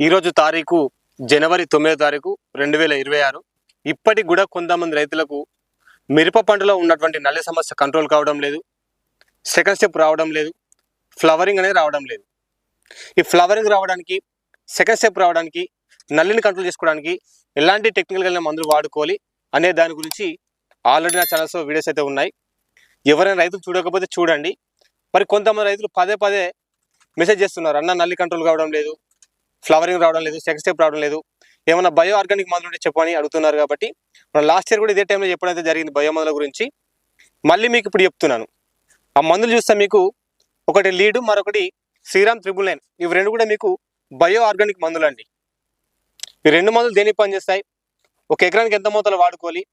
ఈరోజు తారీఖు జనవరి 9వ తారీఖు 2026. ఇప్పటికి కూడా కొంతమంది రైతులకు మిరప పంటలో ఉన్నటువంటి నల్లి సమస్య కంట్రోల్ కావడం లేదు, సెకండ్ స్టెప్ రావడం లేదు, ఫ్లవరింగ్ అనేది రావడం లేదు. ఈ ఫ్లవరింగ్ రావడానికి, సెకండ్ స్టెప్ రావడానికి, నల్లిని కంట్రోల్ చేసుకోవడానికి ఎలాంటి టెక్నికల్ మందులు వాడుకోవాలి అనే దాని గురించి ఆల్రెడీ నా ఛానల్స్లో వీడియోస్ అయితే ఉన్నాయి. ఎవరైనా రైతులు చూడకపోతే చూడండి. మరి కొంతమంది రైతులు పదే పదే మెసేజ్ చేస్తున్నారు, అన్న నల్లి కంట్రోల్ కావడం లేదు, ఫ్లవరింగ్ రావడం లేదు, సెకండ్ స్టెప్ రావడం లేదు, ఏమైనా బయో ఆర్గానిక్ మందులు ఉంటే చెప్పని అడుగుతున్నారు. కాబట్టి మనం లాస్ట్ ఇయర్ కూడా ఇదే టైంలో చెప్పడం జరిగింది బయో మందుల గురించి. మళ్ళీ మీకు ఇప్పుడు చెప్తున్నాను. ఆ మందులు చూస్తే మీకు ఒకటి లీడ్, మరొకటి శ్రీరామ్ 999. ఇవి రెండు కూడా మీకు బయో ఆర్గానిక్ మందులు అండి. ఈ రెండు మందులు దేనికి పనిచేస్తాయి, ఒక ఎకరానికి ఎంత మోతాదులో వాడుకోవాలి,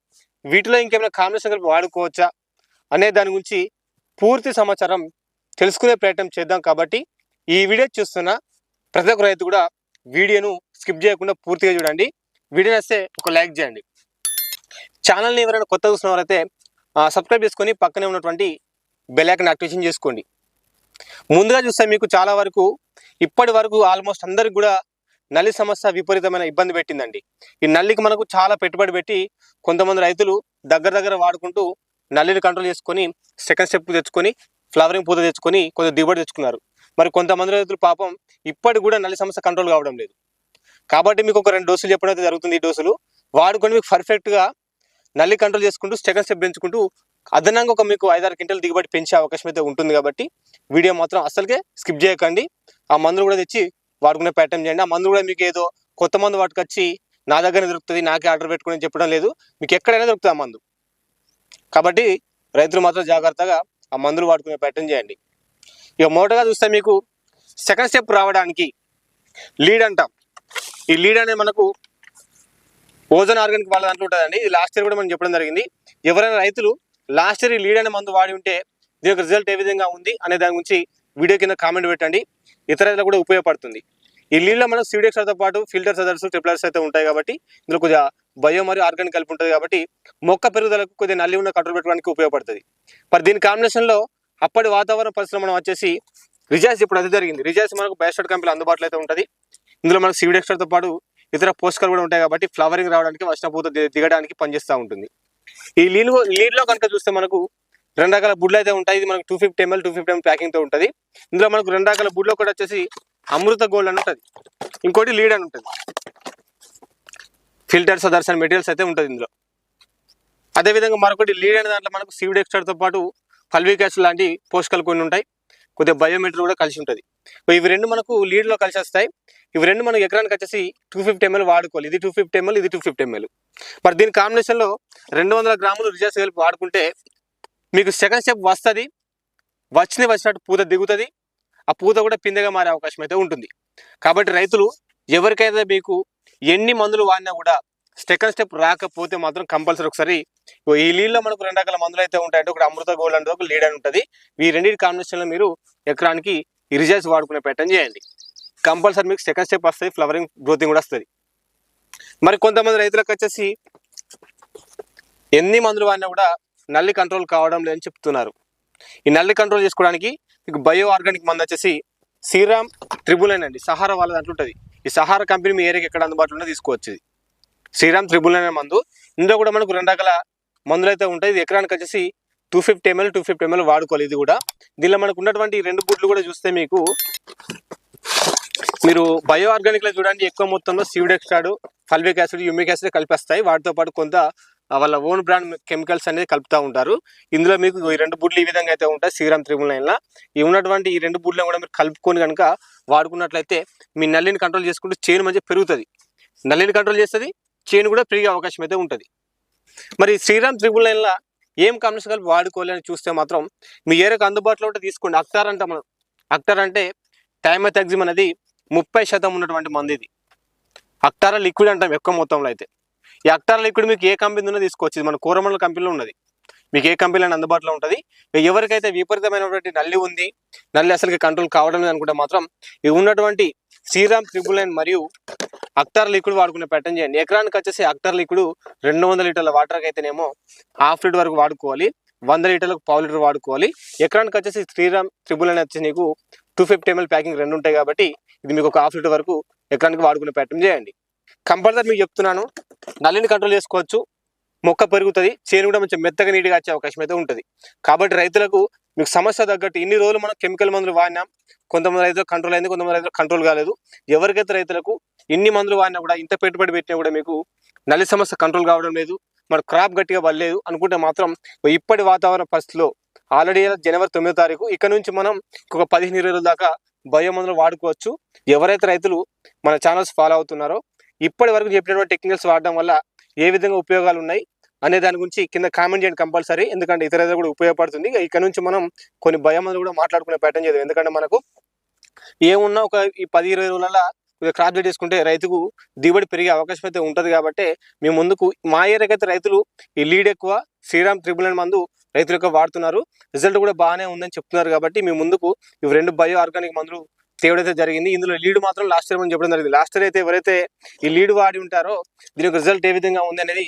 వీటిలో ఇంకేమైనా కాంబినేషన్ కలిపి వాడుకోవచ్చా అనే దాని గురించి పూర్తి సమాచారం తెలుసుకునే ప్రయత్నం చేద్దాం. కాబట్టి ఈ వీడియో చూస్తున్న ప్రతి ఒక్క రైతు కూడా వీడియోను స్కిప్ చేయకుండా పూర్తిగా చూడండి. వీడియో నచ్చితే ఒక లైక్ చేయండి. ఛానల్ని ఎవరైనా కొత్త చూసిన వారైతే సబ్స్క్రైబ్ చేసుకొని పక్కనే ఉన్నటువంటి బెల్ ఐకాన్ యాక్టివేషన్ చేసుకోండి. ముందుగా చూస్తే మీకు చాలా వరకు ఇప్పటి వరకు ఆల్మోస్ట్ అందరికి కూడా నల్లి సమస్య విపరీతమైన ఇబ్బంది పెట్టిందండి. ఈ నల్లికి మనకు చాలా పెట్టుబడి పెట్టి కొంతమంది రైతులు దగ్గర వాడుకుంటూ నల్లిని కంట్రోల్ చేసుకొని సెకండ్ స్టెప్ తెచ్చుకొని ఫ్లవరింగ్ పూత తెచ్చుకొని కొంచెం దిగుబడి తెచ్చుకున్నారు. మరి కొంతమంది రైతులు పాపం ఇప్పటికి కూడా నల్లి సమస్య కంట్రోల్ కావడం లేదు. కాబట్టి మీకు ఒక 2 డోసులు చెప్పడం అయితే జరుగుతుంది. ఈ డోసులు వాడుకొని మీకు పర్ఫెక్ట్గా నల్లి కంట్రోల్ చేసుకుంటూ సెకండ్ స్టెప్ పెంచుకుంటూ అదనంగా ఒక మీకు 5-6 క్వింటాల దిగుబడి పెంచే అవకాశం అయితే ఉంటుంది. కాబట్టి వీడియో మాత్రం అసలుకే స్కిప్ చేయకండి. ఆ మందులు కూడా తెచ్చి వాడుకునే ప్రయత్నం చేయండి. ఆ మందు కూడా మీకు ఏదో కొత్త మందు వాటికొచ్చి నా దగ్గరనే దొరుకుతుంది, నాకే ఆర్డర్ పెట్టుకుని చెప్పడం లేదు. మీకు ఎక్కడైనా దొరుకుతుంది ఆ మందు. కాబట్టి రైతులు మాత్రం జాగ్రత్తగా ఆ మందులు వాడుకునే ప్రయత్నం చేయండి. ఇక మొదటగా చూస్తే మీకు సెకండ్ స్టెప్ రావడానికి లీడ్ అంటాం. ఈ లీడ్ అనేది మనకు ఓజోన్ ఆర్గానిక్ వాళ్ళ దాంట్లో ఉంటుందండి. ఇది లాస్ట్ ఇయర్ కూడా మనం చెప్పడం జరిగింది. ఎవరైనా రైతులు లాస్ట్ ఇయర్ ఈ లీడ్ అనే మందు వాడి ఉంటే దీని యొక్క రిజల్ట్ ఏ విధంగా ఉంది అనే దాని గురించి వీడియో కింద కామెంట్ పెట్టండి. ఇతర రైతులకు కూడా ఉపయోగపడుతుంది. ఈ లీడ్లో మనకు సివిడెక్స్తో పాటు ఫిల్టర్స్ అదర్స్ ట్రిప్లర్స్ అయితే ఉంటాయి. కాబట్టి ఇందులో కొద్దిగా బయో మరియు ఆర్గానిక్ కలిపి ఉంటుంది. కాబట్టి మొక్క పెరుగుదలకు కొద్దిగా నల్లి ఉన్న కంట్రోల్ పెట్టడానికి ఉపయోగపడుతుంది. మరి దీని కాంబినేషన్లో అప్పటి వాతావరణ పరిస్థితులు మనం వచ్చేసి రిజాయిస్ ఇప్పుడు అది జరిగింది. రిజాయిస్ మనకు బయోస్టార్ట్ కంపెనీలో అందుబాటులో అయితే ఉంటుంది. ఇందులో మనకు సివిడెక్స్తో పాటు ఇతర పోషకాలు కూడా ఉంటాయి. కాబట్టి ఫ్లవరింగ్ రావడానికి, వర్షం పూత దిగడానికి పనిచేస్తూ ఉంటుంది. ఈ లీడ్లో కనుక చూస్తే మనకు 2 రకాల బుడ్లు అయితే ఉంటాయి. ఇది మనకు 250 ml 250 ml ప్యాకింగ్తో ఉంటుంది. ఇందులో మనకు 2 రకాల బుడ్లు ఒకటి వచ్చేసి అమృత గోల్డ్ అని ఉంటుంది, ఇంకోటి లీడ్ అని ఉంటుంది. ఫిల్టర్స్ అదర్స్ అండ్ మెటీరియల్స్ అయితే ఉంటుంది ఇందులో. అదేవిధంగా మరొకటి లీడ్ అనే దాంట్లో మనకు సివిడెక్స్తో పాటు ఫల్విక్ యాసిడ్ లాంటి పోషకాలు కొన్ని ఉంటాయి, కొద్దిగా బయోమెటీరియల్ కూడా కలిసి ఉంటుంది. ఇవి రెండు మనకు లీడ్లో కలిసి వస్తాయి. ఇవి రెండు మనకు ఎకరానికి వచ్చేసి 250 ml వాడుకోవాలి. ఇది 250 ml, ఇది 250 ml. మరి దీని కాంబినేషన్లో 200 గ్రాములు రిజాస్ కలిపి వాడుకుంటే మీకు సెకండ్ స్టెప్ వస్తుంది. వచ్చినట్టు పూత దిగుతుంది. ఆ పూత కూడా పిందెగా మారే అవకాశం అయితే ఉంటుంది. కాబట్టి రైతులు ఎవరికైతే మీకు ఎన్ని మందులు వాడినా కూడా సెకండ్ స్టెప్ రాకపోతే మాత్రం కంపల్సరీ ఒకసారి ఈ లీడ్లో మనకు 2 రకాల మందులు అయితే ఉంటాయంటే ఒకటి అమృత గోల్డ్ అంటే ఒక లీడ్ అని ఉంటుంది. ఈ రెండింటి కాంబినేషన్లో మీరు ఎకరానికి ఈ రిజల్ట్స్ వాడుకునే ప్రయత్నం చేయండి. కంపల్సరీ మీకు సెకండ్ స్టెప్ వస్తుంది, ఫ్లవరింగ్ గ్రోతింగ్ కూడా వస్తుంది. మరి కొంతమంది రైతులకు వచ్చేసి ఎన్ని మందులు వాడినా కూడా నల్లి కంట్రోల్ కావడం లేదని చెప్తున్నారు. ఈ నల్లి కంట్రోల్ చేసుకోవడానికి మీకు బయో ఆర్గానిక్ మందు వచ్చేసి శ్రీరామ్ 999 అండి. సహారా వాళ్ళ దాంట్లో ఉంటుంది. ఈ సహారా కంపెనీ మీ ఏరియాకి ఎక్కడ అందుబాటులో ఉందో తీసుకోవచ్చు. ఇది శ్రీరామ్ 999 మందు. ఇందులో కూడా మనకు 2 రకాల మందులు అయితే ఉంటాయి. ఇది ఎకరానికి వచ్చేసి 250 ml 250 ml వాడుకోవాలి. ఇది కూడా దీనిలో మనకు ఉన్నటువంటి 2 బుడ్లు కూడా చూస్తే మీకు మీరు బయో ఆర్గానిక్లో చూడండి ఎక్కువ మొత్తంలో సివిడెక్స్టాడ్, ఫల్విక్ యాసిడ్, యూమిక్ యాసిడ్ కలిపేస్తాయి. వాటితో పాటు కొంత వాళ్ళ ఓన్ బ్రాండ్ కెమికల్స్ అనేది కలుపుతూ ఉంటారు. ఇందులో మీకు ఈ 2 బుడ్లు ఈ విధంగా అయితే ఉంటాయి శ్రీరామ్ 999లో. ఈ ఉన్నటువంటి ఈ 2 బుడ్లను కూడా మీరు కలుపుకొని కనుక వాడుకున్నట్లయితే మీ నల్లిని కంట్రోల్ చేసుకుంటూ చేను మంచిగా పెరుగుతుంది. నల్లిని కంట్రోల్ చేస్తుంది, చేను కూడా పెరిగే అవకాశం అయితే ఉంటుంది. మరి శ్రీరామ్ 999లో ఏం కాంబినేషన్ కలిపి వాడుకోవాలి అని చూస్తే మాత్రం మీ ఏరియాకు అందుబాటులో ఉంటే తీసుకోండి. అక్టార్ అంటాం మనం. అక్టార్ అంటే టైమెథాక్సిమ్ అనేది 30% ఉన్నటువంటి మంది. ఇది అక్టారా లిక్విడ్ అంటాం ఎక్కువ మొత్తంలో. అయితే ఈ అక్టారా లిక్విడ్ మీకు ఏ కంపెనీ ఉందో తీసుకోవచ్చు. ఇది మన కోరమండల కంపెనీలో ఉన్నది. మీకు ఏ కంపెనీలో అందుబాటులో ఉంటుంది. ఎవరికైతే విపరీతమైనటువంటి నల్లి ఉంది, నల్లి అసలుకి కంట్రోల్ కావడం లేదు అనుకుంటే మాత్రం ఇవి ఉన్నటువంటి శ్రీరామ్ 999 మరియు అక్టార్ లిక్విడ్ వాడుకునే ప్రయత్నం చేయండి. ఎకరానికి వచ్చేసి అక్టార్ లిక్విడ్ 200 లీటర్ల వాటర్కి అయితేనేమో 1/2 లీటర్ వరకు వాడుకోవాలి, 100 లీటర్లకు 1/4 లీటర్ వాడుకోవాలి. ఎకరానికి వచ్చేసి శ్రీరామ్ 999 వచ్చేసి నీకు 250 ml ప్యాకింగ్ 2 ఉంటాయి. కాబట్టి ఇది మీకు ఒక 1/2 లీటర్ వరకు ఎకరానికి వాడుకునే ప్రయత్నం చేయండి. కంపల్సరీ మీకు చెప్తున్నాను, నల్లిని కంట్రోల్ చేసుకోవచ్చు, మొక్క పెరుగుతుంది, చేను కూడా మంచి మెత్తగా నీట్గా వచ్చే అవకాశం అయితే ఉంటుంది. కాబట్టి రైతులకు మీకు సమస్య తగ్గట్టు ఇన్ని రోజులు మనం కెమికల్ మందులు వాడినాం, కొంతమంది రైతులకు కంట్రోల్ అయింది, కొంతమంది రైతులకు కంట్రోల్ కాలేదు. ఎవరికైతే రైతులకు ఇన్ని మందులు వాడినా కూడా, ఇంత పెట్టుబడి పెట్టినా కూడా మీకు నల్లి సమస్య కంట్రోల్ కావడం లేదు, మన క్రాప్ గట్టిగా పడలేదు అనుకుంటే మాత్రం ఇప్పటి వాతావరణ పరిస్థితిలో ఆల్రెడీ జనవరి 9వ తారీఖు, ఇక్కడ నుంచి మనం ఒక 15-20 రోజుల దాకా బయో మందులు వాడుకోవచ్చు. ఎవరైతే రైతులు మన ఛానల్స్ ఫాలో అవుతున్నారో ఇప్పటి వరకు చెప్పినటువంటి టెక్నికల్స్ వాడడం వల్ల ఏ విధంగా ఉపయోగాలు ఉన్నాయి అనే దాని గురించి కింద కామెంట్ చేయండి కంపల్సరీ. ఎందుకంటే ఇతర రైతులు కూడా ఉపయోగపడుతుంది. ఇక్కడ నుంచి మనం కొన్ని బయో మందులు కూడా మాట్లాడుకునే ప్యాటర్న్ చేద్దాం. ఎందుకంటే మనకు ఏమున్నా ఒక ఈ 10-20 రోజుల క్రాప్ జెట్ చేసుకుంటే రైతుకు దిగుబడి పెరిగే అవకాశం అయితే ఉంటుంది. కాబట్టి మేము ముందుకు మా ఏరియాకైతే రైతులు ఈ లీడ్ ఎక్కువ శ్రీరామ్ 999 మందు రైతులు ఎక్కువ వాడుతున్నారు, రిజల్ట్ కూడా బాగానే ఉందని చెప్తున్నారు. కాబట్టి మేము ముందుకు ఇవి 2 బయో ఆర్గానిక్ మందులు తేవడైతే జరిగింది. ఇందులో లీడ్ మాత్రం లాస్ట్ ఇయర్ మనం చెప్పడం జరిగింది. లాస్ట్ ఇయర్ అయితే ఎవరైతే ఈ లీడ్ వాడి ఉంటారో దీని యొక్క రిజల్ట్ ఏ విధంగా ఉంది అనేది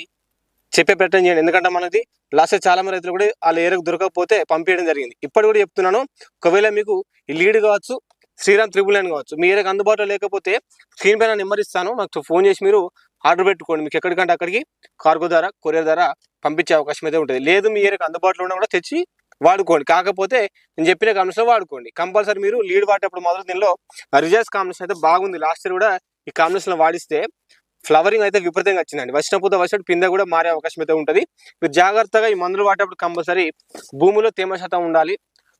చెప్పే ప్రయత్నం చేయండి. ఎందుకంటే మనది లాస్ట్ ఇయర్ చాలా మంది రైతులు కూడా వాళ్ళ ఏరియాకు దొరకకపోతే పంపించడం జరిగింది. ఇప్పటి కూడా చెప్తున్నాను, ఒకవేళ మీకు ఈ లీడ్ కావచ్చు, శ్రీరామ్ 999 కావచ్చు, మీ ఏరియాకి అందుబాటులో లేకపోతే స్క్రీన్ పైన నెంబర్ ఇస్తాను, మాకు ఫోన్ చేసి మీరు ఆర్డర్ పెట్టుకోండి. మీకు ఎక్కడికంటే అక్కడికి కార్గో ద్వారా, కొరియర్ ద్వారా పంపించే అవకాశం అయితే ఉంటుంది. లేదు మీ ఏరియాకి అందుబాటులో ఉన్నా కూడా తెచ్చి వాడుకోండి. కాకపోతే నేను చెప్పిన కాంబినేషన్ వాడుకోండి. కంపల్సరీ మీరు లీడ్ వాడేటప్పుడు మొదలు దీనిలో రిజల్ట్స్ కాంబినేషన్ అయితే బాగుంది. లాస్ట్ ఇయర్ కూడా ఈ కాంబినేషన్ వాడిస్తే ఫ్లవరింగ్ అయితే విపరీతంగా వచ్చిందండి. వచ్చిన పూత వచ్చినట్టు పిందె కూడా మారే అవకాశం అయితే ఉంటుంది. మీరు జాగ్రత్తగా ఈ మందులు వాడేటప్పుడు కంపల్సరీ భూమిలో తేమ శాతం ఉండాలి,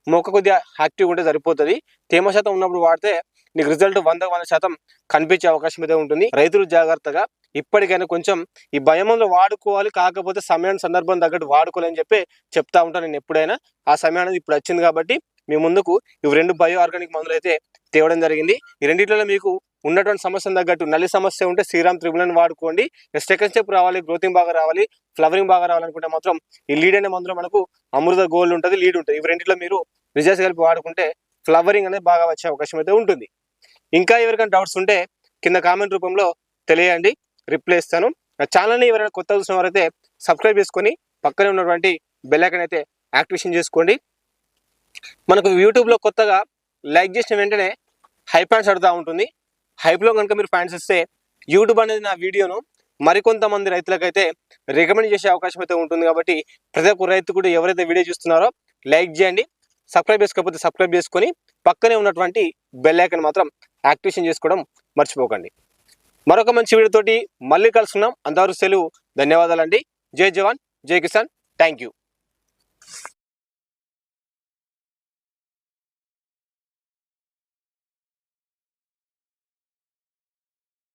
మొక్క కొద్దిగా యాక్టివ్గా ఉంటే సరిపోతుంది. తేమ శాతం ఉన్నప్పుడు వాడితే నీకు రిజల్ట్ 100% కనిపించే అవకాశం అయితే ఉంటుంది. రైతులు జాగ్రత్తగా ఇప్పటికైనా కొంచెం ఈ భయమంలో వాడుకోవాలి. కాకపోతే సమయం సందర్భం తగ్గట్టు వాడుకోవాలని చెప్పి చెప్తా ఉంటాను నేను ఎప్పుడైనా. ఆ సమయం అనేది ఇప్పుడు వచ్చింది కాబట్టి మీ ముందుకు ఇవి 2 బయో ఆర్గానిక్ మందులు అయితే తేవడం జరిగింది. ఈ రెండిట్లలో మీకు ఉన్నటువంటి సమస్యను తగ్గట్టు నల్లి సమస్య ఉంటే శ్రీరామ్ 999 వాడుకోండి. సెకండ్ స్టెప్ రావాలి, గ్రోతింగ్ బాగా రావాలి, ఫ్లవరింగ్ బాగా రావాలనుకుంటే మాత్రం ఈ లీడ్ అనే మందులో మనకు అమృత గోల్డ్ ఉంటుంది, లీడ్ ఉంటుంది. ఇవి రెండిట్లో మీరు రిజల్ట్స్ కలిపి వాడుకుంటే ఫ్లవరింగ్ అనేది బాగా వచ్చే అవకాశం అయితే ఉంటుంది. ఇంకా ఎవరికైనా డౌట్స్ ఉంటే కింద కామెంట్ రూపంలో తెలియండి, రిప్లై ఇస్తాను. నా ఛానల్ని ఎవరైనా కొత్తగా చూసిన వారైతే సబ్స్క్రైబ్ చేసుకొని పక్కనే ఉన్నటువంటి బెల్ ఐకాన్ అయితే యాక్టివేషన్ చేసుకోండి. మనకు యూట్యూబ్లో కొత్తగా లైక్ చేసిన వెంటనే హైప్ ప్యాంట్స్ అడుగుతూ ఉంటుంది. హైప్లో కనుక మీరు ప్యాంట్స్ ఇస్తే యూట్యూబ్ అనేది నా వీడియోను మరికొంతమంది రైతులకైతే రికమెండ్ చేసే అవకాశం అయితే ఉంటుంది. కాబట్టి ప్రతి ఒక్క రైతు కూడా ఎవరైతే వీడియో చూస్తున్నారో లైక్ చేయండి, సబ్స్క్రైబ్ చేసుకోకపోతే సబ్స్క్రైబ్ చేసుకొని పక్కనే ఉన్నటువంటి బెల్ ఐకాన్ మాత్రం యాక్టివేషన్ చేసుకోవడం మర్చిపోకండి. మరొక మంచి వీడియోతోటి మళ్ళీ కలుసుకున్నాం. అంతవరకు సెలవు. ధన్యవాదాలండి. జై జవాన్, జై కిసాన్. Thank you.